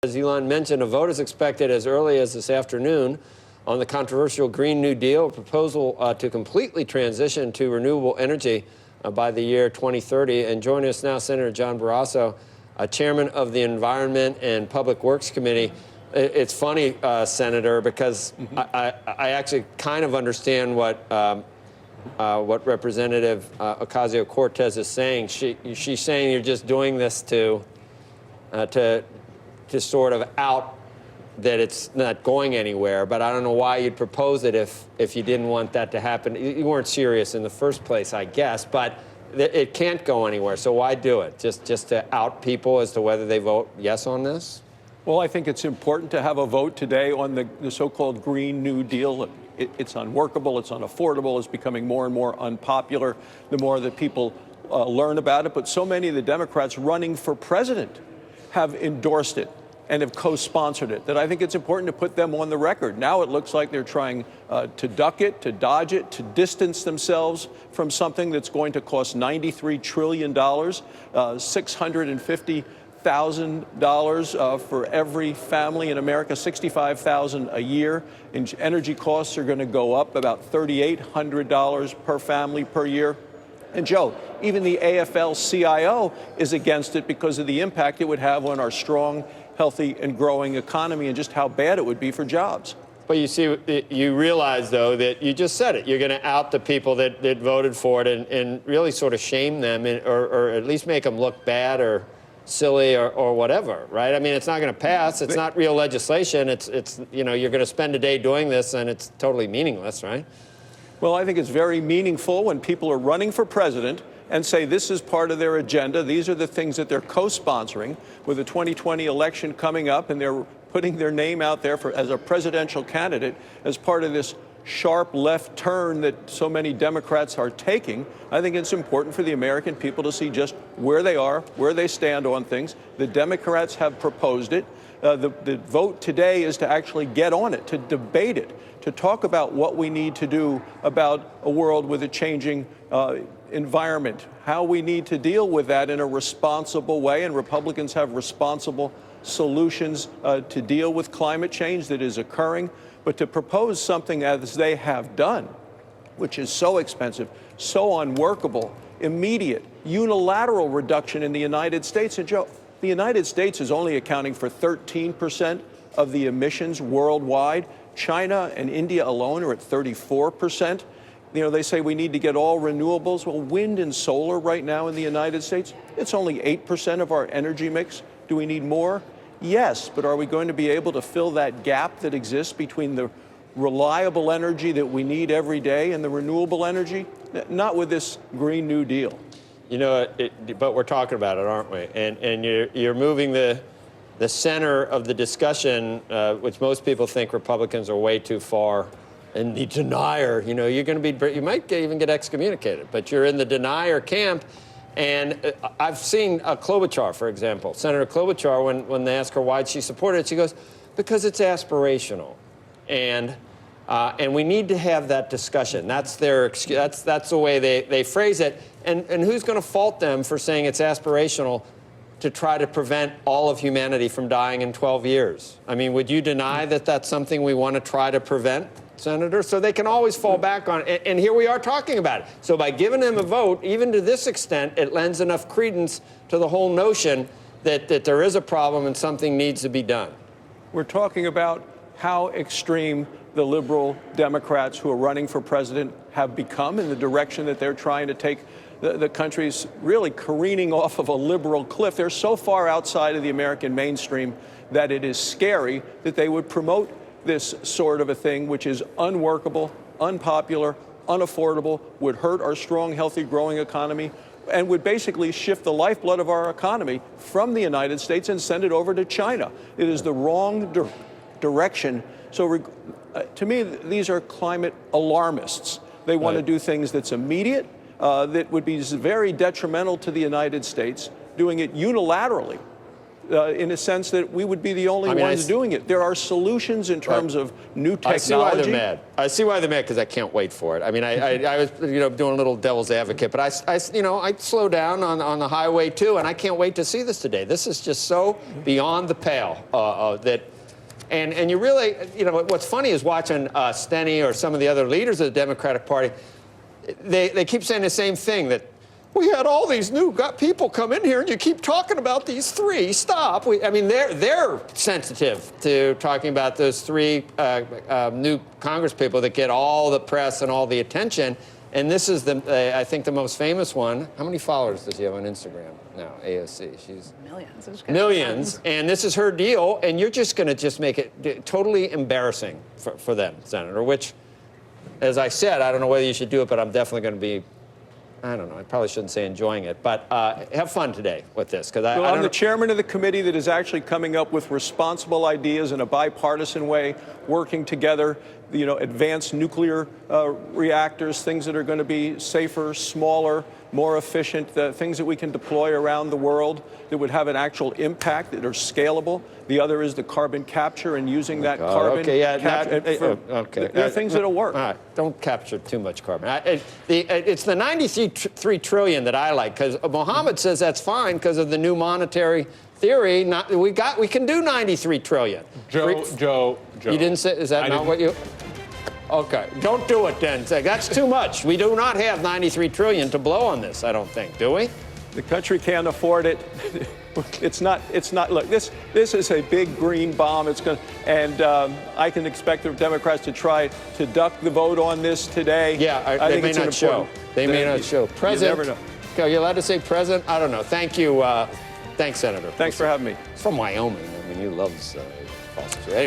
As Elon mentioned, a vote is expected as early as this afternoon on the controversial Green New Deal, a proposal to completely transition to renewable energy by the year 2030. And joining us now, Senator John Barrasso, chairman of the Environment and Public Works Committee. It's funny, Senator, because I actually kind of understand what Representative Ocasio-Cortez is saying. She's saying you're just doing this to sort of out that it's not going anywhere. But I don't know why you'd propose it if you didn't want that to happen. You weren't serious in the first place, I guess. But it can't go anywhere. So why do it? Just to out people as to whether they vote yes on this? Well, I think it's important to have a vote today on the so-called Green New Deal. It's unworkable, it's unaffordable, it's becoming more and more unpopular the more that people learn about it. But so many of the Democrats running for president have endorsed it and have co-sponsored it that I think it's important to put them on the record. Now it looks like they're trying to duck it, to dodge it, to distance themselves from something that's going to cost $93 trillion, $650,000 for every family in America, $65,000 a year. And energy costs are going to go up about $3,800 per family per year. And Joe, even the AFL-CIO is against it because of the impact it would have on our strong, healthy, and growing economy and just how bad it would be for jobs. But you see, you realize, though, that you just said it. You're going to out the people that voted for it and really sort of shame them or at least make them look bad or silly or whatever, right? I mean, it's not going to pass. It's not real legislation. It's you know, you're going to spend a day doing this, and it's totally meaningless, right? Well, I think it's very meaningful when people are running for president and say this is part of their agenda. These are the things that they're co-sponsoring with the 2020 election coming up, and they're putting their name out there as a presidential candidate as part of this sharp left turn that so many Democrats are taking. I think it's important for the American people to see just where they are, where they stand on things. The Democrats have proposed it. The vote today is to actually get on it, to debate it, to talk about what we need to do about a world with a changing environment, how we need to deal with that in a responsible way. And Republicans have responsible solutions to deal with climate change that is occurring. But to propose something as they have done, which is so expensive, so unworkable, immediate, unilateral reduction in the United States. And Joe, the United States is only accounting for 13% of the emissions worldwide. China and India alone are at 34%. You know, they say we need to get all renewables. Well, wind and solar right now in the United States, it's only 8% of our energy mix. Do we need more? Yes, but are we going to be able to fill that gap that exists between the reliable energy that we need every day and the renewable energy? Not with this Green New Deal. You know, but we're talking about it, aren't we? And you're moving the center of the discussion, which most people think Republicans are way too far. And the denier, you know, you're going to be, you might even get excommunicated, but you're in the denier camp. And I've seen Klobuchar, for example, Senator Klobuchar, when they ask her why she supported it, she goes, because it's aspirational. And we need to have that discussion. That's their excuse. That's the way they phrase it. And who's going to fault them for saying it's aspirational to try to prevent all of humanity from dying in 12 years? I mean, would you deny that that's something we want to try to prevent, Senator? So they can always fall back on it. And here we are talking about it. So by giving them a vote, even to this extent, it lends enough credence to the whole notion that there is a problem and something needs to be done. We're talking about how extreme the liberal Democrats who are running for president have become in the direction that they're trying to take the country's really careening off of a liberal cliff. They're so far outside of the American mainstream that it is scary that they would promote this sort of a thing, which is unworkable, unpopular, unaffordable, would hurt our strong, healthy, growing economy, and would basically shift the lifeblood of our economy from the United States and send it over to China. It is the wrong direction. So to me, these are climate alarmists. They want to do things that's immediate, that would be very detrimental to the United States, doing it unilaterally. in a sense that we would be the only I mean, ones doing it. There are solutions in terms of new technology. I see why they're mad. I see why they're mad because I can't wait for it. I mean, I was doing a little devil's advocate, but I slow down on the highway too, and I can't wait to see this today. This is just so beyond the pale that. And you really, what's funny is watching Steny or some of the other leaders of the Democratic Party, they keep saying the same thing, that we had all these new people come in here and you keep talking about these three. Stop. I mean, they're sensitive to talking about those three new Congress people that get all the press and all the attention. And this is, I think, the most famous one. How many followers does she have on Instagram now, AOC? She's millions. Millions. And this is her deal. And you're just going to just make it totally embarrassing for them, Senator, which, as I said, I don't know whether you should do it, but I'm definitely going to be, I don't know, I probably shouldn't say enjoying it. But have fun today with this. Because I'm the chairman of the committee that is actually coming up with responsible ideas in a bipartisan way, working together. Advanced nuclear reactors, things that are going to be safer, smaller, more efficient, things that we can deploy around the world that would have an actual impact, that are scalable. The other is the carbon capture and using that carbon. Okay, yeah, okay. There are things that'll work. All right, don't capture too much carbon. It's the 93 trillion that I like, because Mohammed says that's fine because of the new monetary theory. We can do 93 trillion. Joe. You didn't say, is that not what you? Okay, don't do it then. That's too much. We do not have 93 trillion to blow on this, I don't think, do we? The country can't afford it. It's not, look, this is a big green bomb. And I can expect the Democrats to try to duck the vote on this today. Yeah, they may not show. They may not show. President, you never know. Are you allowed to say president? I don't know. Thank you. Thanks, Senator. Thanks for having me. It's from Wyoming. I mean, you love fossils.